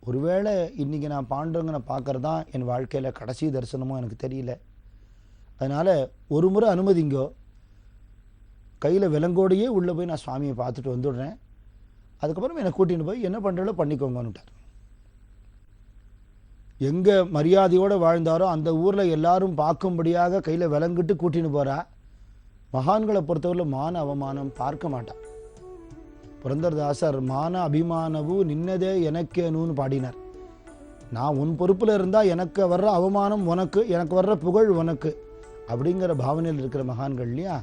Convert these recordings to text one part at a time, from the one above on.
ஒருவேளை இன்றைக்கி நான் பாண்டுரங்கனை பார்க்குறது தான் என் வாழ்க்கையில் கடைசி தரிசனமோ எனக்கு தெரியல. அதனால் ஒரு முறை அனுமதிங்கோ, கையில் விலங்கோடையே உள்ளே போய் நான் சுவாமியை பார்த்துட்டு வந்துடுறேன், அதுக்கப்புறம் என்னை கூட்டின்னு போய் என்ன பண்ணுறதோ பண்ணிக்கோங்கன்னுட்டார். எங்கே மரியாதையோடு வாழ்ந்தாரோ அந்த ஊரில் எல்லாரும் பார்க்கும்படியாக கையில் விலங்கிட்டு கூட்டின்னு போகிறா. மகான்களை பொறுத்தவரையில் மான அவமானம் பார்க்க மாட்டான். புரந்தரதாசர் மான அபிமானவு நின்னதே எனக்கேனுன்னு பாடினார். நான் உன் பொறுப்பில் இருந்தால் எனக்கு வர்ற அவமானம் உனக்கு, எனக்கு வர்ற புகழ் உனக்கு அப்படிங்கிற பாவனையில் இருக்கிற மகான்கள் இல்லையா.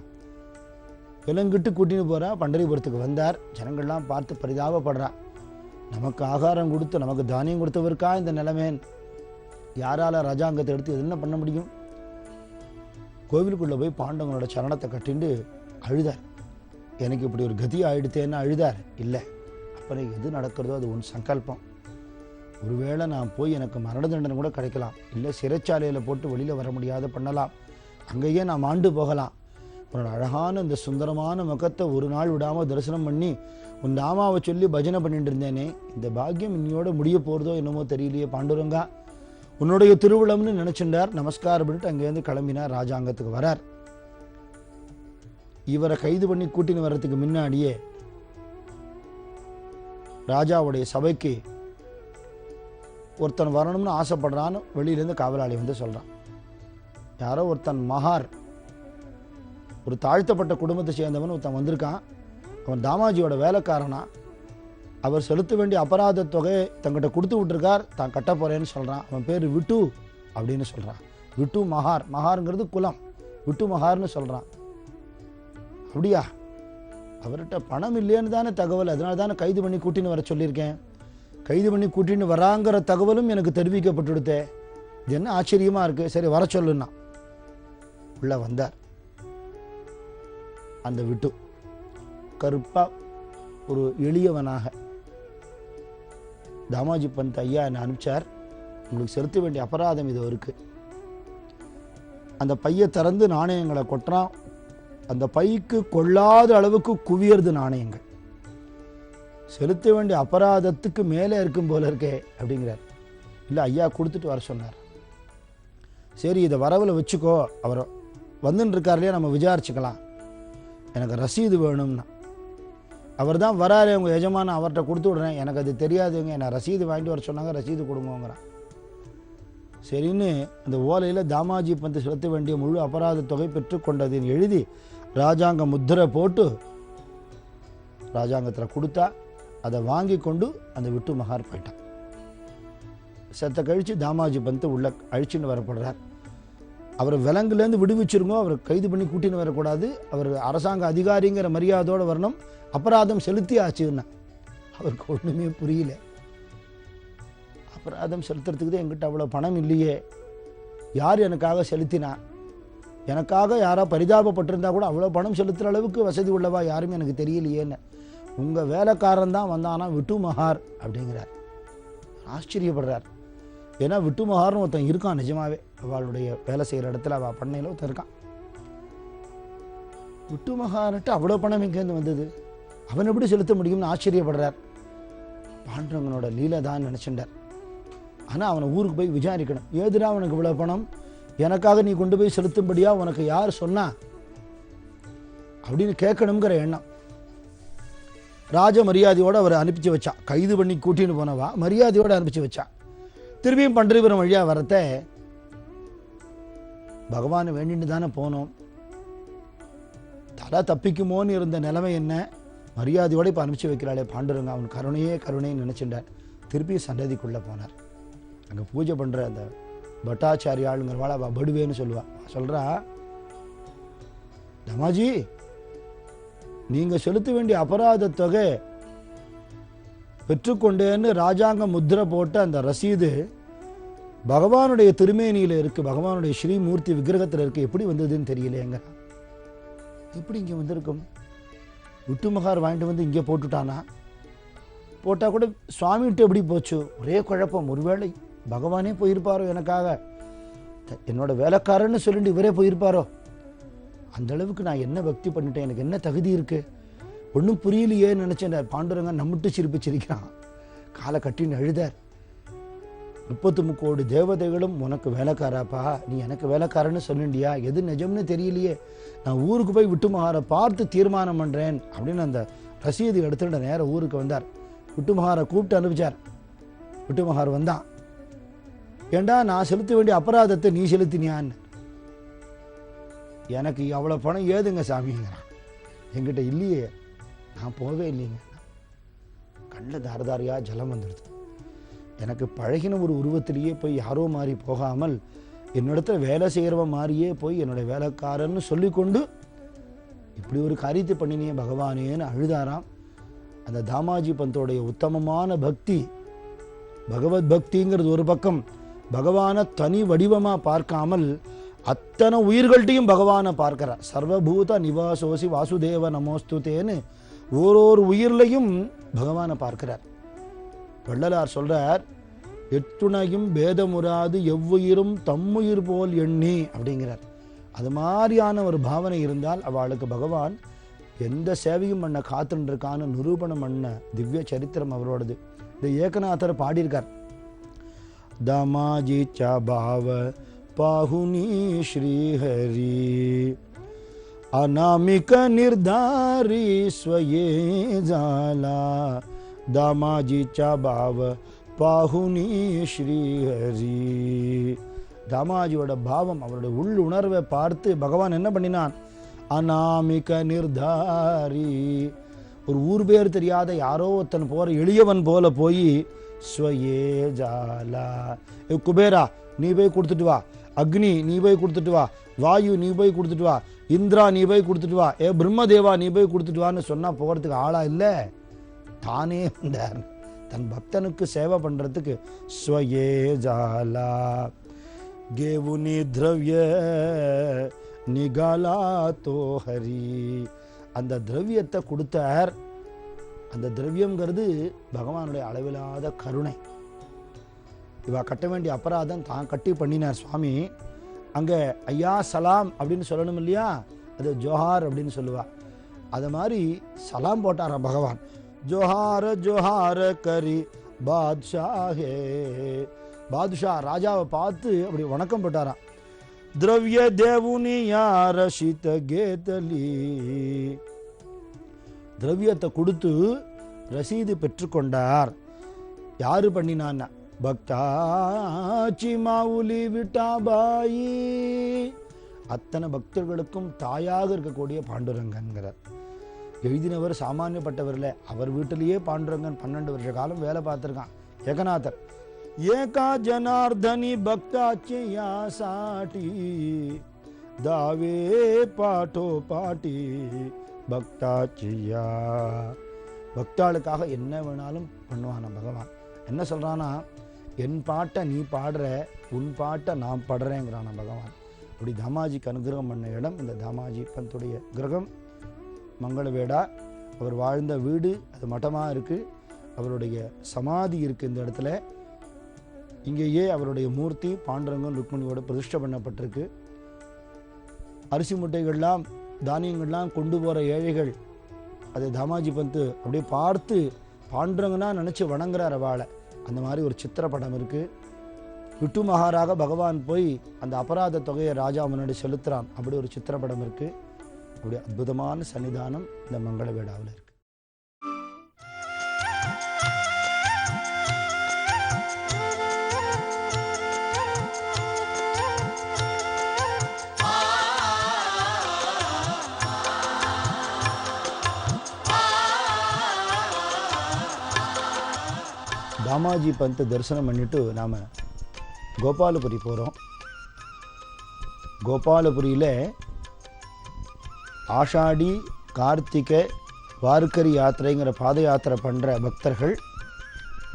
விலங்கிட்டு கூட்டின்னு போகிறா. பண்டரிபுரத்துக்கு வந்தார். ஜனங்கள்லாம் பார்த்து பரிதாபப்படுறா. நமக்கு ஆகாரம் கொடுத்து நமக்கு தானியம் கொடுத்தவருக்கா இந்த நிலைமேன்? யாரால் ராஜாங்கத்தை எடுத்து என்ன பண்ண முடியும்? கோவிலுக்குள்ளே போய் பாண்டவங்களோட சரணத்தை கட்டிண்டு அழுதார். எனக்கு இப்படி ஒரு கதி ஆயிடுத்தேன்னு அழுதார். இல்லை, அப்புறம் எது நடக்கிறதோ அது உன் சங்கல்பம். ஒருவேளை நான் போய் எனக்கு மரண தண்டனை கூட கிடைக்கலாம், இல்லை சிறைச்சாலையில் போட்டு வெளியில் வர முடியாத பண்ணலாம், அங்கேயே நான் மாண்டு போகலாம். உன்னோட அழகான இந்த சுந்தரமான முகத்தை ஒரு நாள் விடாமல் தரிசனம் பண்ணி உன் நாமாவை சொல்லி பஜனை பண்ணிட்டு இருந்தேனே, இந்த பாக்கியம் இன்னையோட முடிய போகிறதோ என்னமோ தெரியலையே பாண்டுரங்கா, உன்னுடைய திருவிழம்னு நினச்சிண்டார். நமஸ்காரம் பண்ணிட்டு அங்கேருந்து கிளம்பினார். ராஜாங்கத்துக்கு வரார். இவரை கைது பண்ணி கூட்டின்னு வர்றதுக்கு முன்னாடியே ராஜாவுடைய சபைக்கு ஒருத்தன் வரணும்னு ஆசைப்படுறான்னு வெளியிலேருந்து காவலாளி வந்து சொல்கிறான். யாரோ ஒருத்தன் மகார், ஒரு தாழ்த்தப்பட்ட குடும்பத்தை சேர்ந்தவன் ஒருத்தன் வந்திருக்கான். அவன் தாமாஜியோட வேலைக்காரனா. அவர் செலுத்த வேண்டிய அபராத தொகையை தங்கிட்ட கொடுத்து விட்டுருக்கார், தான் கட்ட போகிறேன்னு சொல்கிறான். அவன் பேர் விட்டு அப்படின்னு சொல்கிறான். விட்டு மகார், மகாருங்கிறது குலம், விட்டு மகார்னு சொல்கிறான். அப்படியா? அவர்கிட்ட பணம் இல்லைன்னு தானே தகவல், அதனால தானே கைது பண்ணி கூட்டின்னு வர சொல்லியிருக்கேன். கைது பண்ணி கூட்டின்னு வராங்கிற தகவலும் எனக்கு தெரிவிக்கப்பட்டுடுத்தே. இது என்ன ஆச்சரியமாக இருக்குது. சரி வர சொல்லுன்னா உள்ள வந்தார். அந்த விட்டு கருப்பாக ஒரு எளியவனாக, தாமாஜி பந்த் ஐயா என்னை அனுப்பிச்சார், உங்களுக்கு செலுத்த வேண்டிய அபராதம் இது இருக்கு. அந்த பையை திறந்து நாணயங்களை கொட்டுறான். அந்த பைக்கு கொள்ளாத அளவுக்கு குவியறது நாணயங்கள். செலுத்த வேண்டிய அபராதத்துக்கு மேலே இருக்கும் போல இருக்கே அப்படிங்கிறார். இல்லை ஐயா கொடுத்துட்டு வர சொன்னார். சரி இதை வரவில் வச்சுக்கோ, அவர் வந்துன்னு இருக்கார் இல்லையா, நம்ம விசாரிச்சுக்கலாம், எனக்கு ரசீது வேணும்னா. அவர் தான் வராரு, உங்கள் எஜமான, அவர்கிட்ட கொடுத்து விடுறேன், எனக்கு அது தெரியாதுங்க, நான் ரசீது வாங்கிட்டு வர சொன்னாங்க, ரசீது கொடுங்கோங்கிறான். சரின்னு அந்த ஓலையில் தாமாஜி பந்த் செலுத்த வேண்டிய முழு அபராத தொகை பெற்றுக்கொண்டதின் எழுதி ராஜாங்க முத்திரை போட்டு ராஜாங்கத்தில் கொடுத்தா. அதை வாங்கி கொண்டு அந்த விட்டு மகார் போயிட்டான். செத்த கழித்து தாமாஜி பந்த் உள்ள அழிச்சுன்னு வரப்படுறார். அவர் விலங்குலேருந்து விடுவிச்சிருங்கோ, அவர் கைது பண்ணி கூட்டின்னு வரக்கூடாது, அவர் அரசாங்க அதிகாரிங்கிற மரியாதையோடு வரணும், அபராதம் செலுத்தி ஆச்சுன்னா. அவருக்கு ஒன்றுமே புரியல. அபராதம் செலுத்துறதுக்கு தான் எங்கிட்ட அவ்வளோ பணம் இல்லையே, யார் எனக்காக செலுத்தினா? எனக்காக யாரோ பரிதாபப்பட்டிருந்தா கூட அவ்வளோ பணம் செலுத்துகிற அளவுக்கு வசதி உள்ளவா யாருமே எனக்கு தெரியலையேன்னு. உங்கள் வேலைக்காரன் தான் வந்தானா விட்டு மகார் அப்படிங்கிறார். ஆச்சரியப்படுறார். ஏன்னா விட்டு மகார்னு ஒருத்தன் இருக்கான் நிஜமாவே. அவளுடைய வேலை செய்கிற இடத்துல அவள் பண்ணையில் ஒருத்தன் இருக்கான். விட்டு மகார்ன்ட்டு அவ்வளோ பணம் எங்கேருந்து வந்தது, அவன் எப்படி செலுத்த முடியும்னு ஆச்சரியப்படுறார். பாண்டவங்களோட லீலை தான் நினச்சிட்டார். ஆனால் அவனை ஊருக்கு போய் விசாரிக்கணும். ஏதுடா அவனுக்கு இவ்வளோ பணம், எனக்காக நீ கொண்டு போய் செலுத்தும்படியா உனக்கு யார் சொன்னா அப்படின்னு கேட்கணுங்கிற எண்ணம். ராஜ மரியாதையோடு அவரை அனுப்பிச்சு வச்சான். கைது பண்ணி கூட்டின்னு போனவா மரியாதையோடு அனுப்பிச்சு வச்சான். திரும்பியும் பண்டரிபுரம் வழியாக வரத்த பகவான் வேண்டிட்டு தானே போனோம், தலை தப்பிக்குமோன்னு இருந்த நிலைமை என்ன, மரியாதையோடு இப்போ அனுப்பிச்சு வைக்கிறாளே பாண்டுரங்க, அவன் கருணையே கருணைன்னு நினச்சிட்டார். திருப்பி சன்னதிக்குள்ளே போனார். அங்கே பூஜை பண்ணுற அந்த பட்டாச்சாரியாளுங்கிறவாள் அவள் படுவேன்னு சொல்கிறா, தமாஜி நீங்கள் செலுத்த வேண்டிய அபராத தொகை பெற்றுக்கொண்டேன்னு ராஜாங்க முத்திரை போட்ட அந்த ரசீது பகவானுடைய திருமேனியில் இருக்குது, பகவானுடைய ஸ்ரீமூர்த்தி விக்கிரகத்தில் இருக்குது, எப்படி வந்ததுன்னு தெரியலையேங்க. எப்படி இங்கே வந்திருக்கும்? விட்டு மகார் வாங்கிட்டு வந்து இங்கே போட்டுட்டானா? போட்டால் கூட சுவாமிகிட்ட எப்படி போச்சு? ஒரே குழப்பம். ஒருவேளை பகவானே போயிருப்பாரோ, எனக்காக என்னோட வேலைக்காரன்னு சொல்லிட்டு இவரே போயிருப்பாரோ? அந்த அளவுக்கு நான் என்ன பக்தி பண்ணிட்டேன், எனக்கு என்ன தகுதி இருக்குது, ஒன்றும் புரியலையே நினச்சேன். பாண்டுரங்க நம்மட்டு சிரிப்பு சிரிக்கிறான். காலை கட்டின்னு அழுதார். 33 கோடி தேவதைகளும் உனக்கு வேலைக்காராப்பா, நீ எனக்கு வேலைக்காரன்னு சொல்லிண்டியா, எது நிஜம்னு தெரியலையே, நான் ஊருக்கு போய் விட்டுமகாரை பார்த்து தீர்மானம் பண்ணுறேன் அப்படின்னு அந்த ரசீது எடுத்துட்டு நேரம் ஊருக்கு வந்தார். விட்டுமகாரை கூப்பிட்டு அனுப்பிச்சார். விட்டுமகார் வந்தான். ஏண்டா நான் செலுத்த வேண்டிய அபராதத்தை நீ செலுத்தினியான்னு. எனக்கு அவ்வளோ பணம் ஏதுங்க சாமிங்கிறான். என்கிட்ட இல்லையே, நான் போகவே இல்லைங்க. கண்ணில் தாரதாரியாக ஜலம் வந்துடுது. எனக்கு பழகின ஒரு உருவத்திலேயே போய் யாரோ மாதிரி போகாமல் என்னிடத்துல வேலை செய்கிறவன் மாதிரியே போய் என்னுடைய வேலைக்காரன்னு சொல்லிக்கொண்டு இப்படி ஒரு காரியத்தை பண்ணினியே பகவானேன்னு அழுதாராம். அந்த தாமாஜி பந்தோடைய உத்தமமான பக்தி, பகவத் பக்திங்கிறது ஒரு பக்கம், பகவானை தனி வடிவமாக பார்க்காமல் அத்தனை உயிர்கள்ட்டையும் பகவானை பார்க்கிறார். சர்வபூத நிவாசோசி வாசுதேவ நமோஸ்துதேன்னு ஓரொரு உயிர்லையும் பகவானை பார்க்கிறார். வள்ளலார் சொல்றார், எத்துணையும் பேதமுறாது எவ்வுயிரும் தம்முயிர் போல் எண்ணி அப்படிங்கிறார். அது மாதிரியான ஒரு பாவனை இருந்தால் அவளுக்கு பகவான் எந்த சேவையும் பண்ண காத்துன்னு இருக்கான்னு நிரூபணம் பண்ண திவ்ய சரித்திரம் அவரோடது. இந்த ஏகநாதர் பாடியிருக்கார். தாமாஜி சாபாவ பாகுனி ஸ்ரீஹரி அநாமிக நிர்தாரி ஸ்வயே ஜாலா தாமாஜிச்சா பாவ பாகுனி ஸ்ரீஹரி. தாமாஜியோட பாவம், அவருடைய உள் உணர்வை பார்த்து பகவான் என்ன பண்ணினான்? அநாமிக நிர்தாரி, ஒரு ஊர் பேர் தெரியாத யாரோ ஒருத்தன் போற எளியவன் போல போய் ஸ்வயே ஜாலா, குபேரா நீ போய் கொடுத்துட்டு வா, அக்னி நீ போய் கொடுத்துட்டு வா, வாயு நீ போய் கொடுத்துட்டு வா, இந்திரா நீ போய் கொடுத்துட்டு வா, பிரம்மதேவா நீ போய் கொடுத்துட்டு வான்னு சொன்னா போகிறதுக்கு ஆளா இல்லை, தானே வந்தார் தன் பக்தனுக்கு சேவை பண்றதுக்கு. ஸ்வயே ஜாலா கேவுனி திரவிய நிகாலா தோ ஹரி, அந்த திரவியத்தை கொடுத்தார். அந்த திரவியம்ங்கிறது பகவானுடைய அளவில்லாத கருணை. இவா கட்ட வேண்டிய அபராதம் தான் கட்டி பண்ணினார் சுவாமி. அங்க ஐயா சலாம் அப்படின்னு சொல்லணும் இல்லையா, அது ஜோஹார் அப்படின்னு சொல்லுவா. அது மாதிரி சலாம் போட்டாராம் பகவான். ஜோஹார ஜோஹார கரி பாத்ஷாஹே, பாதுஷா ராஜாவை பார்த்து அப்படி வணக்கம் போட்டாராம். திரவிய தேவுனி யார சீத கேதலி, திரவியத்தை கொடுத்து ரசீது பெற்றுக்கொண்டார். யாரு பண்ணினான்னா பக்தாச்சி மாவுலி விட்டாபாயி, அத்தனை பக்தர்களுக்கும் தாயாக இருக்கக்கூடிய பாண்டுரங்கன்கிறார். எழுதினவர் சாமானியப்பட்டவர்ல, அவர் வீட்டிலேயே பாண்டுரங்கன் 12 வருஷ காலம் வேலை பார்த்திருக்கான். ஏகநாதர் ஏகா ஜனார்தனி பக்தாச்சியா சாட்டி தாவே பாட்டோ பாட்டி பக்தாச்சியா, பக்தாளுக்காக என்ன வேணாலும் பண்ணுவான பகவான். என்ன சொல்றானா, என் பாட்டை நீ பாடுற, உன் பாட்டை நான் பாடுறேங்கிறான பகவான். அப்படி தாமாஜிக்கு அனுகிரகம் பண்ண இடம் இந்த தாமாஜி பந்துடைய கிரகம் மங்களவேடா. அவர் வாழ்ந்த வீடு அது மட்டமாக இருக்குது. அவருடைய சமாதி இருக்குது இந்த இடத்துல. இங்கேயே அவருடைய மூர்த்தி பாண்டுரங்கம் ருக்மணியோட பிரதிஷ்டை பண்ணப்பட்டிருக்கு. அரிசி முட்டைகள்லாம் தானியங்கள்லாம் கொண்டு போகிற ஏழைகள் அதை தாமாஜி பந்து அப்படியே பார்த்து பாண்டுரங்கனா நினச்சி வணங்குறார் அவளை. அந்த மாதிரி ஒரு சித்திரப்படம் இருக்குது. விட்டு மகாராக பகவான் போய் அந்த அபராத தொகையை ராஜா முன்னாடி செலுத்துறான். அப்படி ஒரு சித்திரப்படம் இருக்குது. அப்படி அற்புதமான சன்னிதானம் இந்த மங்களவேடாவில் இருக்கு. தாமாஜி பந்த் தரிசனம் பண்ணிட்டு நாம கோபாலபுரி போகிறோம். கோபாலபுரியில் ஆஷாடி கார்த்திகை வார்க்கரி யாத்திரைங்கிற பாத யாத்திரை பண்ணுற பக்தர்கள்,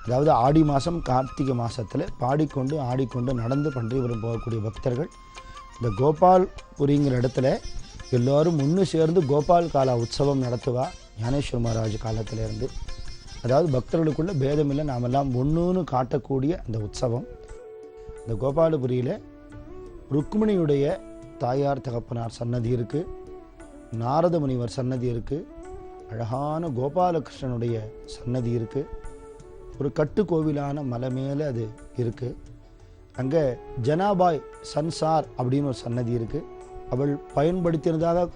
அதாவது ஆடி மாதம் கார்த்திகை மாதத்தில் பாடிக்கொண்டு ஆடிக்கொண்டு நடந்து பன்றிபுரம் போகக்கூடிய பக்தர்கள் இந்த கோபால்புரிங்கிற இடத்துல எல்லோரும் ஒன்று சேர்ந்து கோபால் காலா உற்சவம் நடத்துவா. ஞானேஸ்வர மகாராஜ் காலத்திலேருந்து, அதாவது பக்தர்களுக்குள்ள பேதமில்லை, நாமெல்லாம் ஒன்றுன்னு காட்டக்கூடிய அந்த உற்சவம். இந்த கோபாலபுரியில் ருக்மிணியுடைய தாயார் தகப்பனார் சன்னதி இருக்குது, நாரத முனிவர் சன்னதி இருக்குது, அழகான கோபாலகிருஷ்ணனுடைய சன்னதி இருக்குது. ஒரு கட்டுக்கோவிலான மலை மேலே அது இருக்குது. அங்கே ஜனாபாய் சன்சார் அப்படின்னு ஒரு சன்னதி இருக்குது. அவள் பயன்படுத்தினதாக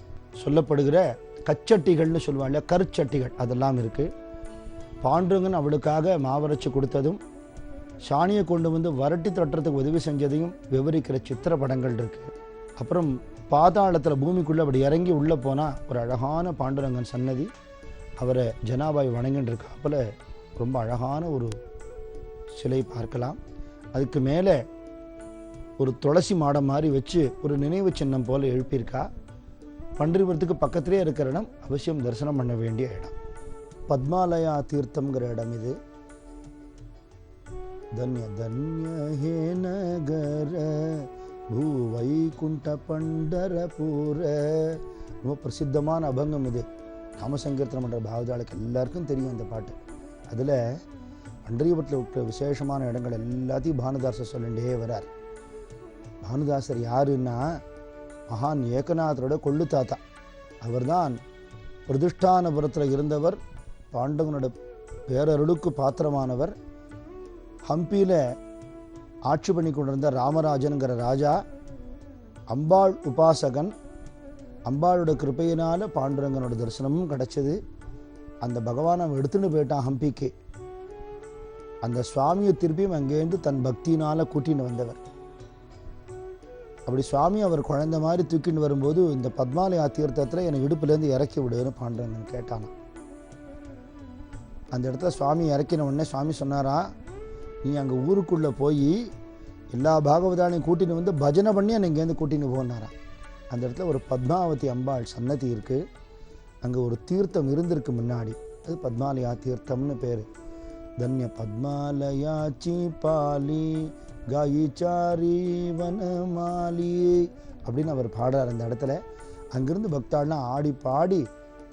சொல்லப்படுகிற கச்சட்டிகள்னு சொல்லுவாள், கருச்சட்டிகள் அதெல்லாம் இருக்குது. பாண்டுரங்கன் அவளுக்காக மாவரைச்சு கொடுத்ததும் சாணியை கொண்டு வந்து வரட்டி தட்டுறதுக்கு உதவி செஞ்சதையும் விவரிக்கிற சித்திர படங்கள் இருக்குது. அப்புறம் பாதாளத்தில் பூமிக்குள்ளே அப்படி இறங்கி உள்ளே போனால் ஒரு அழகான பாண்டுரங்கன் சன்னதி, அவரை ஜனாபாய் வணங்கின்னு இருக்காப்புல ரொம்ப அழகான ஒரு சிலை பார்க்கலாம். அதுக்கு மேலே ஒரு துளசி மாடம் மாதிரி வச்சு ஒரு நினைவு சின்னம் போல் எழுப்பியிருக்கா. பன்றிபுரத்துக்கு பக்கத்திலே இருக்கிற இடம், அவசியம் தரிசனம் பண்ண வேண்டிய இடம். பத்மாலயா தீர்த்தம்ங்கிற இடம் இது. தன்ய தன்ய ஹே நகர பூவைகுண்ட பண்டரபூர. ரொம்ப பிரசித்தமான அபங்கம் இது. நாமசங்கீர்த்தனம் பண்ணுற பாவதாளுக்கு எல்லாருக்கும் தெரியும் இந்த பாட்டு. அதில் பண்டரிபுரத்தில் இருக்கிற விசேஷமான இடங்கள் எல்லாத்தையும் பானுதாசர் சொல்லிகிட்டே வரார். பானுதாசர் யாருன்னா மகான் ஏகநாதரோட கொள்ளு தாத்தா. அவர்தான் பிரதிஷ்டானபுரத்தில் இருந்தவர், பாண்டவனோட பேரருளுக்கு பாத்திரமானவர். ஹம்பியில் ஆட்சி பண்ணி கொண்டிருந்த ராமராஜனுங்கிற ராஜா அம்பாள் உபாசகன். அம்பாளோட கிருப்பையினால் பாண்டுரங்கனோட தரிசனமும் கிடச்சிது. அந்த பகவான் அவன் எடுத்துன்னு போயிட்டான் ஹம்பிக்கு. அந்த சுவாமியை திருப்பியும் அங்கேருந்து தன் பக்தினால் கூட்டின்னு வந்தவர். அப்படி சுவாமி அவர் குழந்தை மாதிரி தூக்கின்னு வரும்போது இந்த பத்மாலயா தீர்த்தத்தில் என்னை இடுப்புலேருந்து இறக்கி விடுன்னு பாண்டுரங்கன் கேட்டானா. அந்த இடத்துல சுவாமி இறக்கின உடனே சுவாமி சொன்னாரா, நீ அங்கே ஊருக்குள்ளே போய் எல்லா பாகவதாலையும் கூட்டின்னு வந்து பஜனை பண்ணி என்னை இங்கேருந்து கூட்டின்னு போனாரான். அந்த இடத்துல ஒரு பத்மாவதி அம்பாள் சன்னதி இருக்குது. அங்கே ஒரு தீர்த்தம் இருந்திருக்கு முன்னாடி, அது பத்மாலயா தீர்த்தம்னு பேர். தன்ய பத்மாலயாச்சி பாலி காயிச்சாரி வனமாலி அப்படின்னு அவர் பாடுறார் அந்த இடத்துல. அங்கிருந்து பக்தாள்லாம் ஆடி பாடி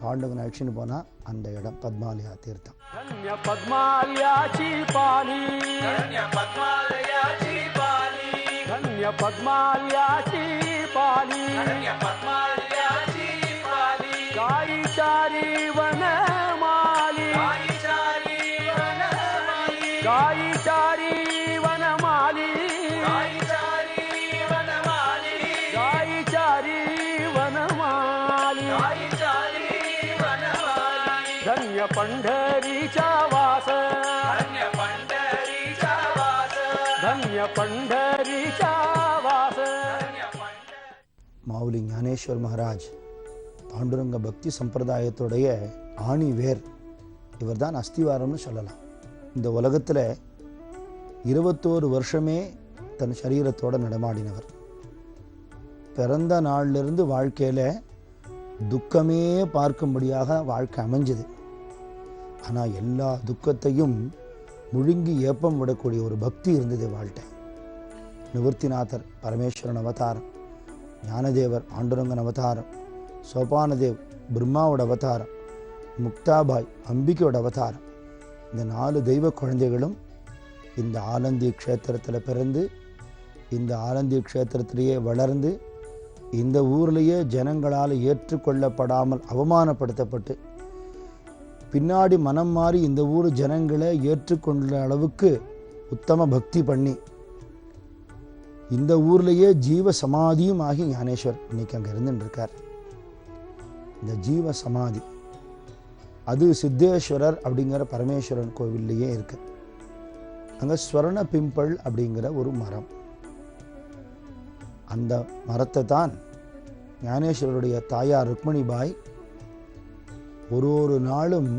பாண்டவன் அழிச்சுன்னு போனால் அந்த இடம் பத்மாலயா தீர்த்தம். தன்ய பத்மாலயாச்சி poly தன்ய பத்மாலயாச்சி poly தன்ய பத்மாலயாச்சி poly தன்ய பத்மாலயாச்சி poly காயிச்சாரி Vanamali காயிச்சாரி Vanamali காயிச்சாரி Vanamali காயிச்சாரி Vanamali காயிச்சாரி Vanamali காயிச்சாரி Vanamali धन्य पंढरीचा वास धन्य पंढरीचा वास धन्य पंढरीचा वास. மாவுலி ஞானேஸ்வர் மகாராஜ் பாண்டுரங்க பக்தி சம்பிரதாயத்துடைய ஆணி வேர். இவர் தான் அஸ்திவாரம்னு சொல்லலாம். இந்த உலகத்தில் 21 வருஷமே தன் சரீரத்தோடு நடமாடினவர். பிறந்த நாளிலிருந்து வாழ்க்கையில் துக்கமே பார்க்கும்படியாக வாழ்க்கை அமைஞ்சது. ஆனால் எல்லா துக்கத்தையும் முழுங்கி ஏப்பம் விடக்கூடிய ஒரு பக்தி இருந்தது வாழ்க்கை. நிவர்த்திநாதர் பரமேஸ்வரன் அவதாரம், ஞானதேவர் பாண்டுரங்கன் அவதாரம், சோபானதேவ் பிரம்மாவோட அவதாரம், முக்தாபாய் அம்பிகையோட அவதாரம். இந்த 4 தெய்வ குழந்தைகளும் இந்த ஆலந்தி க்ஷேத்திரத்தில் பிறந்து இந்த ஆலந்தி க்ஷேத்திரத்திலேயே வளர்ந்து இந்த ஊர்லேயே ஜனங்களால் ஏற்றுக்கொள்ளப்படாமல் அவமானப்படுத்தப்பட்டு பின்னாடி மனம் மாறி இந்த ஊர் ஜனங்களை ஏற்றுக்கொண்ட அளவுக்கு உத்தம பக்தி பண்ணி இந்த ஊர்லேயே ஜீவ சமாதியும் ஆகி ஞானேஸ்வர் இன்னைக்கு அங்கே இருந்துருக்கார். இந்த ஜீவ சமாதி அது சித்தேஸ்வரர் அப்படிங்கிற பரமேஸ்வரன் கோவில்லையே இருக்கு. அங்கே ஸ்வர்ண பிம்பள் அப்படிங்கிற ஒரு மரம். அந்த மரத்தை தான் ஞானேஸ்வரருடைய தாயார் ருக்மணி பாய் ஒரு நாளும்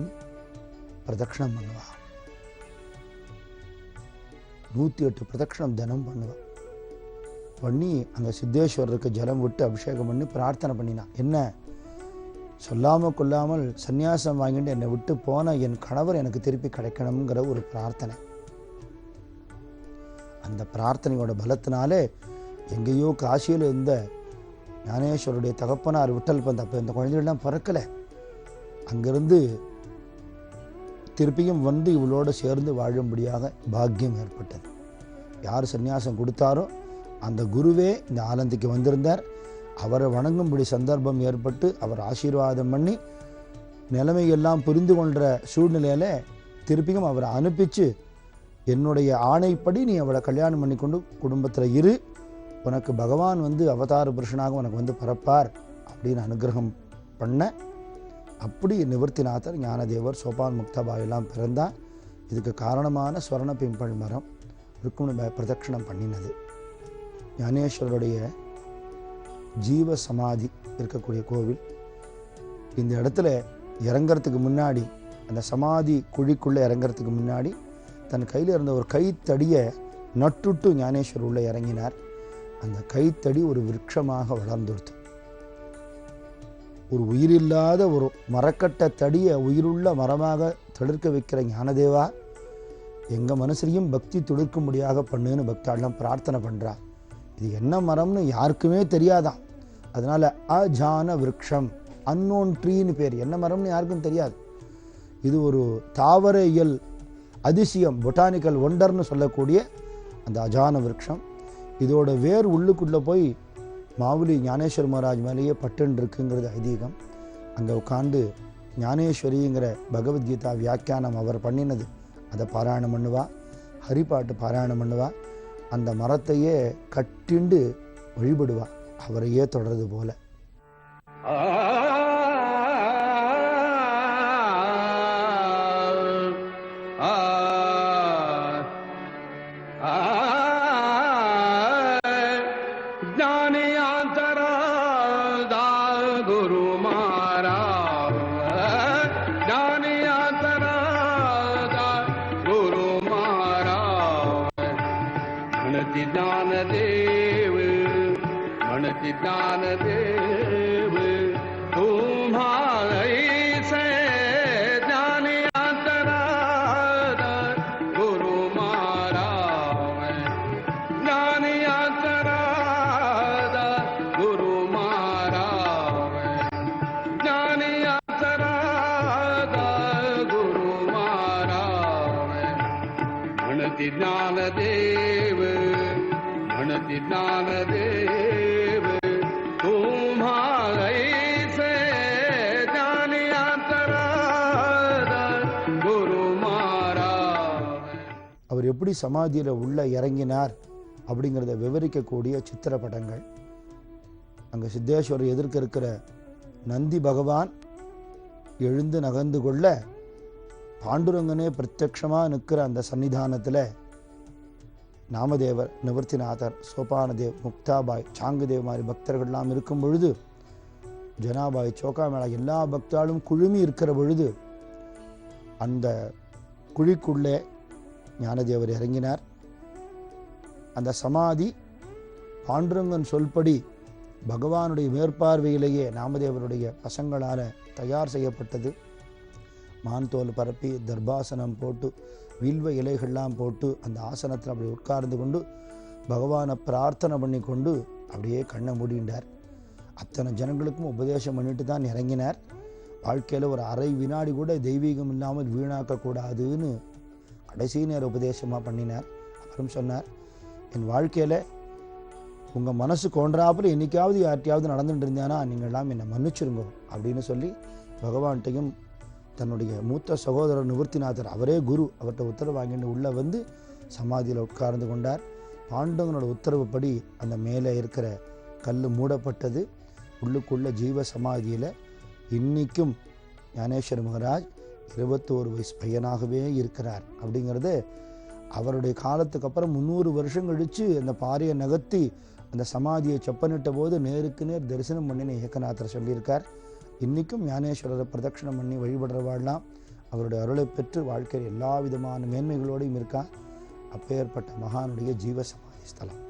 பிரதட்சணம் பண்ணுவா. 108 பிரதட்சணம் தினம் பண்ணுவா. பண்ணி அங்கே சித்தேஸ்வரருக்கு ஜலம் விட்டு அபிஷேகம் பண்ணி பிரார்த்தனை பண்ணினா, என்ன சொல்லாமல் கொள்ளாமல் சந்நியாசம் வாங்கிட்டு என்னை விட்டு போன என் கணவர் எனக்கு திருப்பி கிடைக்கணுங்கிற ஒரு பிரார்த்தனை. அந்த பிரார்த்தனையோட பலத்தினாலே எங்கேயோ காசியில் இருந்த ஞானேஸ்வருடைய தகப்பனார் விட்டல் பந்த், அப்போ இந்த குழந்தைகள்லாம் பிறக்கலை, அங்கிருந்து திருப்பியும் வந்து இவளோடு சேர்ந்து வாழும்படியாக பாக்கியம் ஏற்பட்டது. யார் சந்நியாசம் கொடுத்தாரோ அந்த குருவே இந்த ஆலந்திக்கு வந்திருந்தார். அவரை வணங்கும்படி சந்தர்ப்பம் ஏற்பட்டு அவர் ஆசீர்வாதம் பண்ணி நிலைமையெல்லாம் புரிந்து கொண்ட சூழ்நிலையில் திருப்பியும் அவரை அனுப்பிச்சு என்னுடைய ஆணைப்படி நீ அவளை கல்யாணம் பண்ணி கொண்டு குடும்பத்தில் இரு, உனக்கு பகவான் அவதார புருஷனாக உனக்கு பிறப்பார் அப்படின்னு அனுகிரகம் பண்ண. அப்படி நிவர்த்திநாதர், ஞானதேவர், சோபான் முக்தாபாயெல்லாம் பிறந்தார். இதுக்கு காரணமான ஸ்வர்ண பிம்பள் மரம் ருக்மிணி பிரதட்சணம் பண்ணினது. ஞானேஸ்வரருடைய ஜீவ சமாதி இருக்கக்கூடிய கோவில். இந்த இடத்துல இறங்கிறதுக்கு முன்னாடி, அந்த சமாதி குழிக்குள்ளே இறங்கிறதுக்கு முன்னாடி தன் கையில் இருந்த ஒரு கைத்தடியை நட்டுட்டு ஞானேஸ்வரர் உள்ளே இறங்கினார். அந்த கைத்தடி ஒரு விருட்சமாக வளர்ந்துடுத்து. ஒரு உயிரில்லாத ஒரு மரக்கட்ட தடியை உயிருள்ள மரமாக தளிர்க்க வைக்கிற ஞானதேவா, எங்கள் மனசுலையும் பக்தி துளிர்க்கும்படியாக பண்ணுன்னு பக்தாளெலாம் பிரார்த்தனை பண்ணுறா. இது என்ன மரம்னு யாருக்குமே தெரியாதான். அதனால் அஜான விருட்சம், அன்னோன் ட்ரீன்னு பேர். என்ன மரம்னு யாருக்கும் தெரியாது. இது ஒரு தாவர இயல் அதிசயம், பொட்டானிக்கல் ஒண்டர்னு சொல்லக்கூடிய அந்த அஜான விருட்சம். இதோட வேர் உள்ளுக்குள்ளே போய் மாவுலி ஞானேஸ்வர் மகாராஜ் மேலேயே பட்டுன்னு இருக்குங்கிறது ஐதீகம். அங்கே உட்காந்து ஞானேஸ்வரிங்கிற பகவத்கீதா வியாக்கியானம் அவர் பண்ணினது அதை பாராயணம் பண்ணுவா, ஹரிப்பாட்டு பாராயணம் பண்ணுவா. அந்த மரத்தையே கட்டிண்டு வழிபடுவா, அவரையே தொடர்றது போல. அவர் எப்படி சமாதியில் உள்ள இறங்கினார் அப்படிங்கிறத விவரிக்கக்கூடிய சித்திரப்படங்கள். அங்கே சித்தேஸ்வரர் எதிர்க்க இருக்கிற நந்தி பகவான் எழுந்து நகர்ந்து கொள்ள, பாண்டுரங்கனே பிரத்யக்ஷமாக நிற்கிற அந்த சன்னிதானத்தில் நாமதேவர், நிவர்த்திநாதர், சோபானதேவ், முக்தாபாய், சாங்குதேவ் மாதிரி பக்தர்கள்லாம் இருக்கும் பொழுது, ஜனாபாய், சோகாமேளா எல்லா பக்தாலும் குழுமி இருக்கிற பொழுது அந்த குழிக்குள்ளே ஞானதேவர் இறங்கினார். அந்த சமாதி பாண்டுரங்கன் சொல்படி பகவானுடைய மேற்பார்வையிலேயே நாமதேவருடைய பசங்களால் தயார் செய்யப்பட்டது. மான் தோல் பரப்பி தர்பாசனம் போட்டு வில்வ இலைகள்லாம் போட்டு அந்த ஆசனத்தில் அப்படி உட்கார்ந்து கொண்டு பகவானை பிரார்த்தனை பண்ணி கொண்டு அப்படியே கண்ணை மூடிண்டார். அத்தனை ஜனங்களுக்கும் உபதேசம் பண்ணிட்டு தான் இறங்கினார். வாழ்க்கையில் ஒரு அரை வினாடி கூட தெய்வீகம் இல்லாமல் வீணாக்கக்கூடாதுன்னு கடைசி நேர உபதேசமாக பண்ணினார். அப்புறம் சொன்னார், என் வாழ்க்கையில் உங்கள் மனசு கொன்றாப்புல என்றைக்காவது யார்ட்டையாவது நடந்துட்டு இருந்தேன்னா நீங்கள்லாம் என்னை மன்னிச்சிருங்கோ அப்படின்னு சொல்லி பகவான்கிட்டையும் தன்னுடைய மூத்த சகோதரர் நிவர்த்திநாதர், அவரே குரு, அவர்கிட்ட உத்தரவு வாங்கிட்டு உள்ளே சமாதியில் உட்கார்ந்து கொண்டார். பாண்டவனோட உத்தரவுப்படி அந்த மேலே இருக்கிற கல் மூடப்பட்டது. உள்ளுக்குள்ள ஜீவ சமாதியில் இன்றைக்கும் ஞானேஸ்வர மகாராஜ் 21 வயசு பையனாகவே இருக்கிறார். அப்படிங்கிறது அவருடைய காலத்துக்கு அப்புறம் 300 வருஷம் கழித்து அந்த பாறையை நகர்த்தி அந்த சமாதியை செப்பனிட்ட போது நேருக்கு நேர் தரிசனம் பண்ணின ஏகநாதர் சொல்லியிருக்கார். இன்றைக்கும் ஞானேஸ்வரரை பிரதட்சணம் பண்ணி வழிபடுறவாள்லாம் அவருடைய அருளை பெற்று வாழ்க்கையில் எல்லா விதமான மேன்மைகளோடையும் இருக்கா. அப்பேற்பட்ட மகானுடைய ஜீவ சமாதி ஸ்தலம்.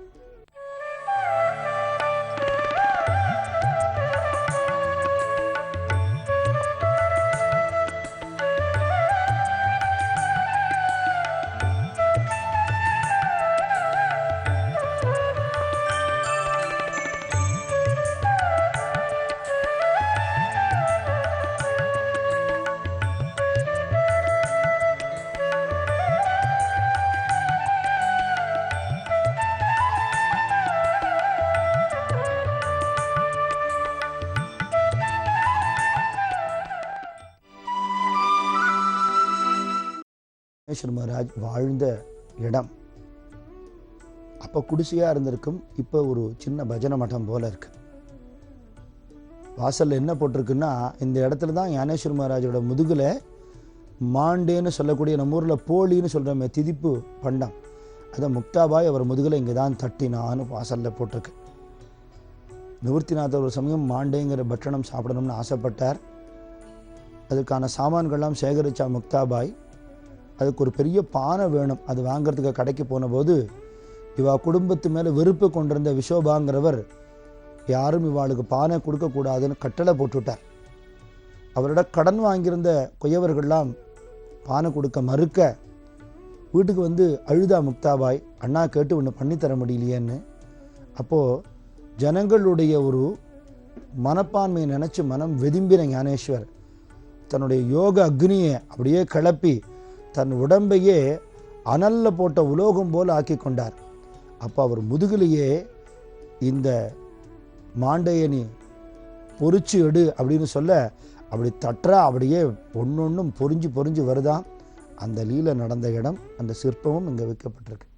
ஞானேஸ்வர் மகாராஜ் வாழ்ந்த இடம். அப்போ குடிசையாக இருந்திருக்கும், இப்போ ஒரு சின்ன பஜனை மட்டம் போல இருக்கு. வாசலில் என்ன போட்டிருக்குன்னா, இந்த இடத்துல தான் ஞானேஸ்வர் மகாராஜோட முதுகில் மாண்டேன்னு சொல்லக்கூடிய நம்ம ஊரில் போலின்னு சொல்கிறோமே திதிப்பு பண்டம், அதை முக்தாபாய் அவர் முதுகில் இங்கே தான் தட்டினான்னு வாசலில் போட்டிருக்கு. நிவர்த்திநாதர் ஒரு சமயம் மாண்டேங்கிற பட்சணம் சாப்பிடணும்னு ஆசைப்பட்டார். அதுக்கான சாமான்கள்லாம் சேகரித்தா முக்தாபாய். அதுக்கு ஒரு பெரிய பானை வேணும், அது வாங்கிறதுக்கு கடைக்கு போன போது இவா குடும்பத்து மேலே வெறுப்பு கொண்டிருந்த விஷோபாங்கிறவர் யாரும் இவாளுக்கு பானை கொடுக்கக்கூடாதுன்னு கட்டளை போட்டுவிட்டார். அவரோட கடன் வாங்கியிருந்த கொய்யவர்கள்லாம் பானை கொடுக்க மறுக்க வீட்டுக்கு வந்து அழுதா முக்தாபாய், அண்ணா கேட்டு ஒன்று பண்ணித்தர முடியலையேன்னு. அப்போது ஜனங்களுடைய ஒரு மனப்பான்மையை நினச்சி மனம் வெதும்பின ஞானேஸ்வர் தன்னுடைய யோக அக்னியை அப்படியே கிளப்பி தன் உடம்பையே அனலில் போட்ட உலோகம் போல் ஆக்கி கொண்டார். அப்போ அவர் முதுகிலேயே இந்த மாண்டையனி பொறிச்சு எடு அப்படின்னு சொல்ல அப்படி தட்டுறா, அப்படியே ஒன்னொன்னும் பொறிஞ்சு பொறிஞ்சு வருதான். அந்த லீலை நடந்த இடம், அந்த சிற்பமும் இங்கே வைக்கப்பட்டிருக்கு.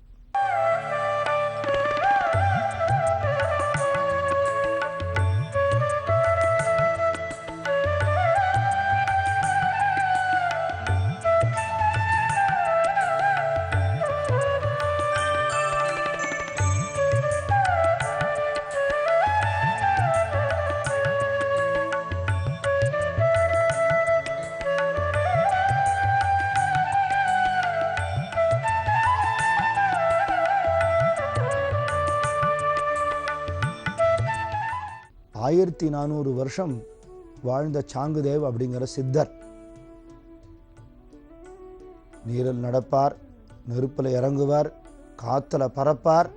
ஆயிரத்தி 400 வருஷம் வாழ்ந்த சாங்குதேவ் அப்படிங்கிற சித்தர் நீரில் நடப்பார், நெருப்பில் இறங்குவார், காத்துல பறப்பார்.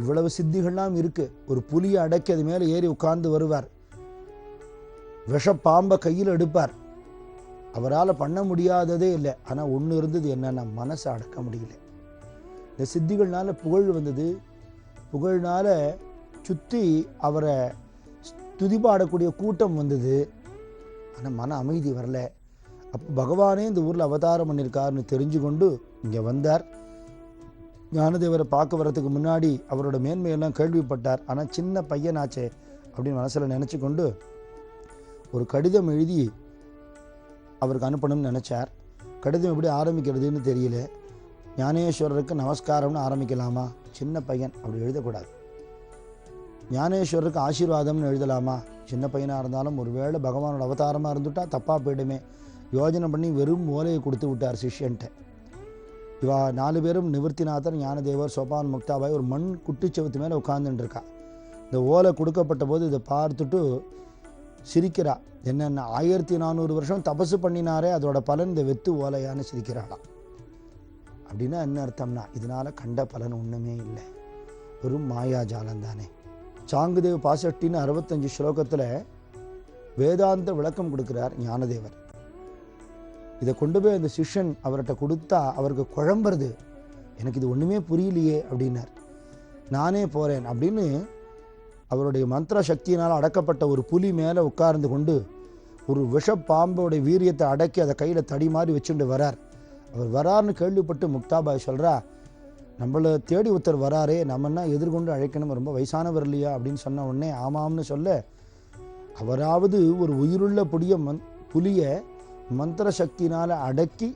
இவ்வளவு சித்திகள்லாம் இருக்கு. ஒரு புலியை அடக்கி அது மேலே ஏறி உட்கார்ந்து வருவார். விஷ பாம்பை கையில் எடுப்பார். அவரால் பண்ண முடியாததே இல்லை. ஆனால் ஒன்று இருந்தது, என்னன்னா மனசை அடக்க முடியல. இந்த சித்திகள்னால புகழ் வந்தது. புகழ்னால சுற்றி அவரை துதிபாடக்கூடிய கூட்டம் வந்தது. ஆனால் மன அமைதி வரல. அப்போ பகவானே இந்த ஊரில் அவதாரம் பண்ணியிருக்காருன்னு தெரிஞ்சு கொண்டு இங்கே வந்தார். ஞானதேவரை பார்க்க வர்றதுக்கு முன்னாடி அவரோட மேன்மையெல்லாம் கேள்விப்பட்டார். ஆனால் சின்ன பையனாச்சே அப்படின்னு மனசில் நினச்சி கொண்டு ஒரு கடிதம் எழுதி அவருக்கு அனுப்பணும்னு நினச்சார். கடிதம் எப்படி ஆரம்பிக்கிறதுன்னு தெரியல. ஞானேஸ்வரருக்கு நமஸ்காரம்னு ஆரம்பிக்கலாமா? சின்ன பையன், அப்படி எழுதக்கூடாது. ஞானேஸ்வரருக்கு ஆசீர்வாதம்னு எழுதலாமா? சின்ன பையனாக இருந்தாலும் ஒருவேளை பகவானோட அவதாரமாக இருந்துட்டா தப்பாக போயிடுமே. யோஜனை பண்ணி வெறும் ஓலையை கொடுத்து விட்டார் சிஷ்யன்ட்ட. இவா 4 பேரும் நிவர்த்திநாதர், ஞானதேவர், சோபான், முக்தாபாய் ஒரு மண் குட்டிச்சவத்து மேலே உட்கார்ந்துட்டு இருக்கா. இந்த ஓலை கொடுக்கப்பட்ட போது இதை பார்த்துட்டு சிரிக்கிறா. என்னென்ன 1400 வருஷம் தபசு பண்ணினாரே, அதோட பலன் இந்த வெத்து ஓலையான்னு சிரிக்கிறாளாம். அப்படின்னா என்ன அர்த்தம்னா, இதனால கண்ட பலன் ஒன்றுமே இல்லை, வெறும் மாயாஜாலம் தானே. சாங்குதேவ் 65 ஸ்லோகத்தில் வேதாந்த விளக்கம் கொடுக்கிறார் ஞானதேவர். இதை கொண்டு போய் அந்த சிஷ்யன் அவர்கிட்ட கொடுத்தா அவருக்கு குழம்புறது. எனக்கு இது ஒன்றுமே புரியலையே அப்படின்னார். நானே போகிறேன் அப்படின்னு அவருடைய மந்திர சக்தியினால் அடக்கப்பட்ட ஒரு புலி மேலே உட்கார்ந்து கொண்டு ஒரு விஷ பாம்போடைய வீரியத்தை அடக்கி அதை கையில் தடி மாதிரி வச்சுட்டு வரார். அவர் வரார்னு கேள்விப்பட்டு முக்தாபாய் சொல்கிறா, நம்மளை தேடி ஒருத்தர் வராரே, நம்மன்னா எதிர்கொண்டு அழைக்கணும், ரொம்ப வயசானவர் இல்லையா அப்படின்னு சொன்ன உடனே ஆமாம்னு சொல்ல, அவராவது ஒரு உயிருள்ள புலியை மந்திர சக்தினால் அடக்கி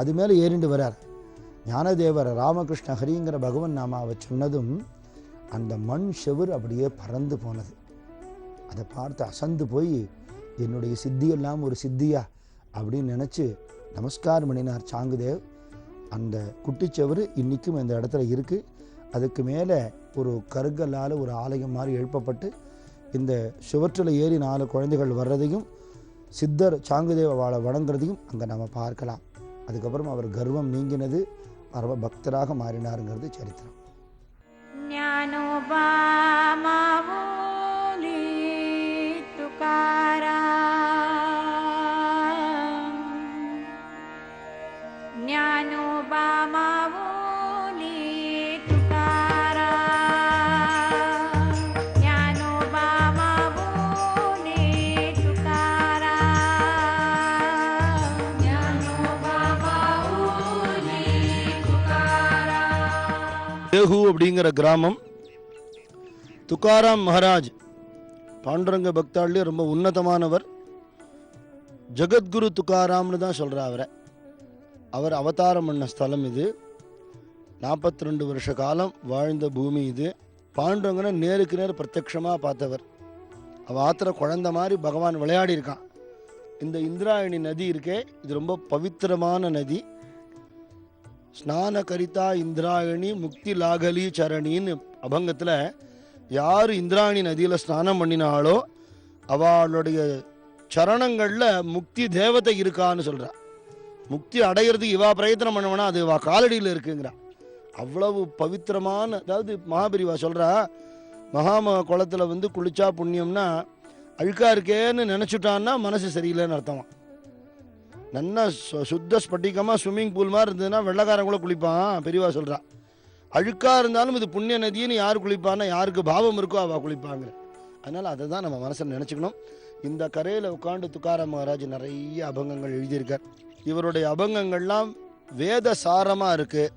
அது மேலே ஏறிண்டு வரார். ஞானதேவர் ராமகிருஷ்ண ஹரிங்கிற பகவன் நாமாவை சொன்னதும் அந்த மண் செவுர் அப்படியே பறந்து போனது. அதை பார்த்து அசந்து போய் என்னுடைய சித்தியெல்லாம் ஒரு சித்தியா அப்படின்னு நினச்சி நமஸ்காரம் பண்ணினார் சாங்குதேவ். அந்த குட்டிச்செவரு இன்றைக்கும் இந்த இடத்துல இருக்குது. அதுக்கு மேலே ஒரு கருங்கல்லால் ஒரு ஆலயம் மாதிரி எழுப்பப்பட்டு இந்த சுவற்றில் ஏறி 4 குழந்தைகள் வர்றதையும் சித்தர் சாங்குதேவ வாழ வணங்குறதையும் அங்கே நம்ம பார்க்கலாம். அதுக்கப்புறம் அவர் கர்வம் நீங்கினது, பரம பக்தராக மாறினாருங்கிறது சரித்திரம். ஞானோபா மாவோலி துகாரா ஞானோபா மாவோலி துகாரா ஞானோபா மாவோலி துகாரா ஞானோபா தேகு அப்படிங்கிற கிராமம். துக்காராம் மகாராஜ் பாண்டுரங்க பக்தாள்லேயே ரொம்ப உன்னதமானவர். ஜகத்குரு துக்காராம்னு தான் சொல்கிறா அவரை. அவர் அவதாரம் பண்ண ஸ்தலம் இது. 42 வருஷ காலம் வாழ்ந்த பூமி இது. பாண்டுரங்கனை நேருக்கு நேர் பிரத்யட்சமாக பார்த்தவர். அவ ஆத்திர குழந்தை மாதிரி பகவான் விளையாடி இருக்கான். இந்த இந்திராயணி நதி இருக்கே, இது ரொம்ப பவித்திரமான நதி. ஸ்நான கரிதா இந்திராயணி முக்தி லாகலி சரணின்னு அபங்கத்தில் யார் இந்திராயணி நதியில் ஸ்நானம் பண்ணினாலோ அவளுடைய சரணங்களில் முக்தி தேவதை இருக்கான்னு சொல்கிறா. முக்தி அடையிறதுக்கு இவா பிரயத்தனம் பண்ணுவனா அது இவா காலடியில் இருக்குங்கிறா. அவ்வளவு பவித்திரமான, அதாவது மகாபிரிவா சொல்கிறா, மகாம குளத்தில் வந்து குளிச்சா புண்ணியம்னா அழுக்கா இருக்கேன்னு நினச்சிட்டான்னா மனசு சரியில்லைன்னு அர்த்தமா. நல்லா சுத்த ஸ்பட்டிகமாக ஸ்விம்மிங் பூல் மாதிரி இருந்ததுன்னா வெள்ளக்காரன் கூட குளிப்பான் பெரியவா சொல்கிறா. அழுக்காக இருந்தாலும் இது புண்ணிய நதின்னு யார் குளிப்பான்னா யாருக்கு பாவம் இருக்கோ அவள் குளிப்பாங்க. அதனால் அதை தான் நம்ம மனசில் நினச்சிக்கணும். இந்த கரையில் உட்காந்து துக்காராம் மகாராஜ் நிறைய அபங்கங்கள் எழுதியிருக்கார். இவருடைய அபங்கங்கள்லாம் வேத சாரமாக இருக்குது.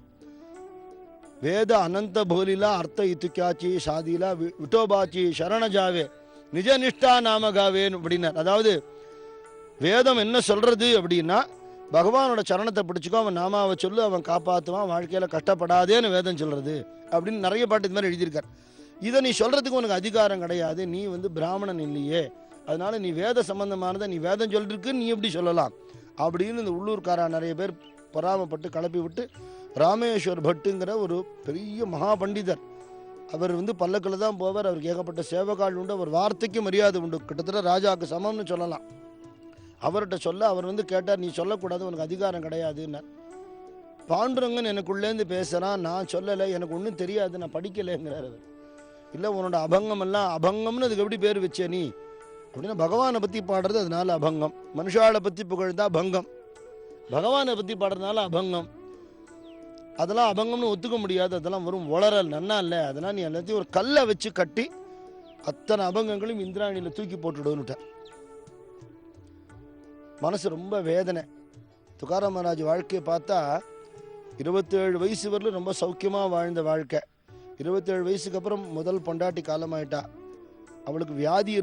வேத அனந்த போலிலா அர்த்த இத்துக்காச்சி சாதிலா விட்டோபாச்சி சரணஜாவே நிஜ நிஷ்டா நாமகாவேன்னு அப்படின்னார். அதாவது வேதம் என்ன சொல்றது அப்படின்னா, பகவானோட சரணத்தை பிடிச்சிக்கோ, அவன் நாமாவை சொல்லு, அவன் காப்பாற்றுவான், வாழ்க்கையில் கஷ்டப்படாதேன்னு வேதம் சொல்றது அப்படின்னு நிறைய பாட்டு இது மாதிரி எழுதியிருக்கார். இதை நீ சொல்றதுக்கு உனக்கு அதிகாரம் கிடையாது, நீ வந்து பிராமணன் இல்லையே, அதனால நீ வேத சம்பந்தமானதை நீ வேதம் சொல்லிருக்கு, நீ எப்படி சொல்லலாம் அப்படின்னு இந்த உள்ளூர்காரா நிறைய பேர் பொறாமப்பட்டு கிளப்பி விட்டு ராமேஸ்வர் பட்டுங்கிற ஒரு பெரிய மகா பண்டிதர், அவர் வந்து பல்லக்கில் தான் போவார். அவருக்கு ஏகப்பட்ட சேவகால் உண்டு, அவர் வார்த்தைக்கு மரியாதை உண்டு, கிட்டத்தட்ட ராஜாவுக்கு சமம்னு சொல்லலாம். அவர்கிட்ட சொல்ல அவர் வந்து கேட்டார், நீ சொல்லக்கூடாது, உனக்கு அதிகாரம் கிடையாதுன்னார். பாண்டுரங்கன் எனக்குள்ளேருந்து பேசுகிறான், நான் சொல்லலை, எனக்கு ஒன்றும் தெரியாது, நான் படிக்கலைங்கிறார் அவர். இல்லை உன்னோட அபங்கம் எல்லாம் அபங்கம்னு அதுக்கு எப்படி பேர் வச்சே நீ அப்படின்னா, பகவானை பற்றி பாடுறது அதனால அபங்கம், மனுஷாவை பற்றி புகழ்ந்தா பங்கம், பகவானை பற்றி பாடுறதுனால அபங்கம். அதெல்லாம் அபங்கம்னு ஒத்துக்க முடியாது, அதெல்லாம் வரும் வளரல் நன்னா இல்லை. அதெல்லாம் நீ எல்லாத்தையும் ஒரு கல்லை வச்சு கட்டி அத்தனை அபங்கங்களையும் இந்திராணியில் தூக்கி போட்டுடுன்னுட்டார். மனசு ரொம்ப வேதனை. துக்காராம் மகாராஜ் வாழ்க்கையை பார்த்தா 27 வயசு வரலும் ரொம்ப சௌக்கியமாக வாழ்ந்த வாழ்க்கை. 27 வயசுக்கு அப்புறம் முதல் பொண்டாட்டி காலமாயிட்டா. அவளுக்கு வியாதி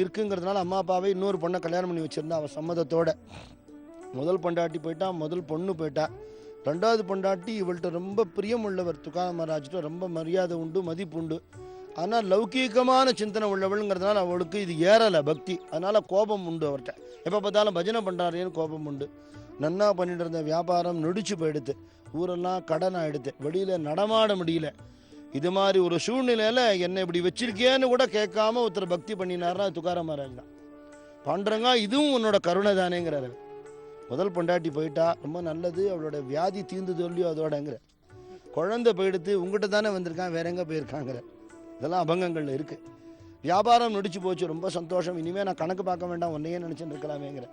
இருக்குங்கிறதுனால அம்மா அப்பாவே இன்னொரு பொண்ணை கல்யாணம் பண்ணி வச்சுருந்தா அவள் சம்மதத்தோட. முதல் பொண்டாட்டி போயிட்டா, முதல் பொண்ணு போயிட்டா. 2வது பொண்டாட்டி இவள்கிட்ட ரொம்ப பிரியம் உள்ளவர். துக்காராம் மகாராஜ்கிட்ட ரொம்ப மரியாதை உண்டு, மதிப்பு உண்டு. ஆனால் லௌகீகமான சிந்தனை உள்ளவளுங்கிறதுனால அவளுக்கு இது ஏறலை பக்தி. அதனால் கோபம் உண்டு அவர்கிட்ட. எப்போ பார்த்தாலும் பஜனை பண்ணுறாருன்னு கோபம் உண்டு. நன்னா பண்ணிட்டு இருந்த வியாபாரம் நொடிச்சு போயிடுது, ஊரெல்லாம் கடன் ஆகிடுது, வெளியில் நடமாட முடியல. இது மாதிரி ஒரு சூழ்நிலையில் என்னை இப்படி வச்சிருக்கேன்னு கூட கேட்காம ஒருத்தர் பக்தி பண்ணினார்னா துக்காராம் மகாராஜ் தான். பாண்டுரங்கா இதுவும் உன்னோட கருணை தானேங்கிறாரு. முதல் பொண்டாட்டி போயிட்டா, ரொம்ப நல்லது, அவளோட வியாதி தீர்ந்து சொல்லியோ அதோடங்கிற. குழந்தை போயிடுத்து, உங்ககிட்ட தானே வந்திருக்கான், வேற எங்கே போயிருக்காங்கிற. இதெல்லாம் அபங்கங்கள்ல இருக்கு. வியாபாரம் நொடிச்சு போச்சு, ரொம்ப சந்தோஷம், இனிமேல் நான் கணக்கு பார்க்க வேண்டாம், உன்னையே நினச்சிட்டு இருக்கலாமேங்கிற.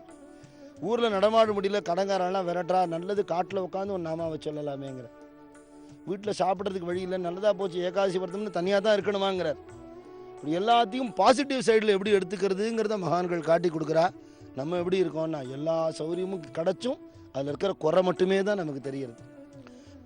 ஊரில் நடமாட முடியல, கடங்காரெல்லாம் விரட்டுறா, நல்லது காட்டில் உட்காந்து ஒரு நாமாவை சொல்லலாமேங்கிற. வீட்டில் சாப்பிட்றதுக்கு வழி இல்லை, நல்லதாக போச்சு, ஏகாதசி விரதம்னு தனியாக தான் இருக்கணுமாங்கிறார். இப்படி எல்லாத்தையும் பாசிட்டிவ் சைடில் எப்படி எடுத்துக்கிறதுங்கிறத மகான்கள் காட்டி கொடுக்குறா. நம்ம எப்படி இருக்கோம்னா எல்லா சௌகரியமும் கிடைச்சும் அதில் இருக்கிற குறை மட்டுமே தான் நமக்கு தெரிகிறது.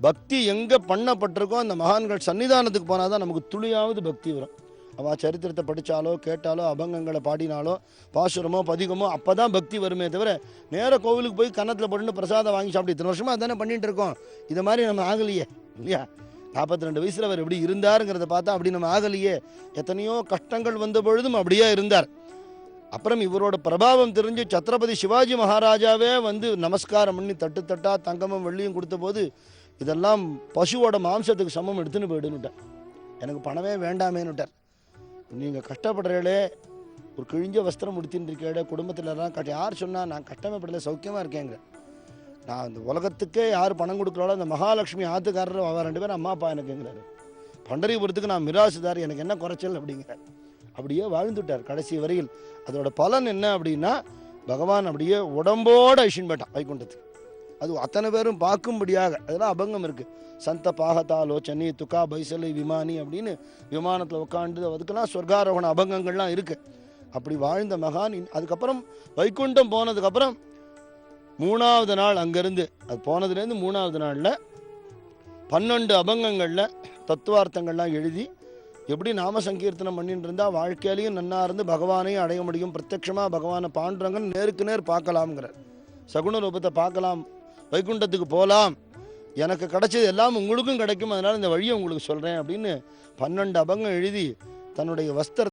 பக்தி எங்கே பண்ணப்பட்டிருக்கோ அந்த மகான்கள் சன்னிதானத்துக்கு போனால் தான் நமக்கு துளியாவது பக்தி வரும். அவள் சரித்திரத்தை படித்தாலோ கேட்டாலோ அபங்கங்களை பாடினாலோ பாசுரமோ பதிகமோ அப்போ தான் பக்தி வருமே தவிர நேராக கோவிலுக்கு போய் கன்னத்தில் போட்டு பிரசாதம் வாங்கி சாப்பிட்டு இத்தனை வருஷமாக அதானே பண்ணிட்டு இருக்கோம். இது மாதிரி நம்ம ஆகலையே இல்லையா? 42 வயசில் அவர் எப்படி இருந்தாருங்கிறத பார்த்தா அப்படி நம்ம ஆகலையே. எத்தனையோ கஷ்டங்கள் வந்த பொழுதும் அப்படியே இருந்தார். அப்புறம் இவரோட பிரபாவம் தெரிஞ்சு சத்ரபதி சிவாஜி மகாராஜாவே வந்து நமஸ்காரம் பண்ணி தட்டு தட்டா தங்கமும் வெள்ளியும் கொடுத்த போது இதெல்லாம் பசுவோட மாம்சத்துக்கு சமம் எடுத்துன்னு போயிடுன்னுட்டார். எனக்கு பணமே வேண்டாமேன்னுட்டார். நீங்கள் கஷ்டப்படுறீங்களே, ஒரு கிழிஞ்ச வஸ்திரம் உடுத்தின்னு இருக்கே, குடும்பத்திலலாம் யார் சொன்னால் நான் கஷ்டமே படல சௌக்கியமாக இருக்கேங்க. நான் இந்த உலகத்துக்கே யார் பணம் கொடுக்குறாளோ அந்த மகாலட்சுமி ஆத்துக்காரர் அவள் 2 பேரும் அம்மா அப்பா எனக்குங்கிறாரு. பண்டரிபுரத்துக்கு நான் மிராசுதார், எனக்கு என்ன குறைச்சல் அப்படிங்கிறார். அப்படியே வாழ்ந்துட்டார் கடைசி வரையில். அதோட பலன் என்ன அப்படின்னா பகவான் அப்படியே உடம்போட ஐஷின் போயிட்டான் வைகுண்டத்துக்கு. அது அத்தனை பேரும் பார்க்கும்படியாக. அதெல்லாம் அபங்கம் இருக்குது. சந்த பாகதாலோச்சனி துக்கா பைசலை விமானி அப்படின்னு விமானத்தில் உட்காந்து அதுக்கெல்லாம் சொர்க்காரோகண அபங்கங்கள்லாம் இருக்குது. அப்படி வாழ்ந்த மகான். அதுக்கப்புறம் வைகுண்டம் போனதுக்கப்புறம் 3வது நாள் அங்கேருந்து அது போனதுலேருந்து 3வது நாளில் 12 அபங்கங்களில் தத்துவார்த்தங்கள்லாம் எழுதி எப்படி நாம சங்கீர்த்தனம் பண்ணிட்டு இருந்தால் வாழ்க்கையிலையும் நன்னா இருந்து பகவானையும் அடைய முடியும், பிரத்யட்சமாக பகவானை பாண்டுறங்கன்னு நேருக்கு நேர் பார்க்கலாம்ங்கிறார். சகுன ரூபத்தை பார்க்கலாம், வைகுண்டத்துக்கு போகலாம், எனக்கு கிடைச்சது எல்லாம் உங்களுக்கும் கிடைக்கும், அதனால் இந்த வழியை உங்களுக்கு சொல்கிறேன் அப்படின்னு 12 அபங்கம் எழுதி தன்னுடைய வஸ்திரத்தை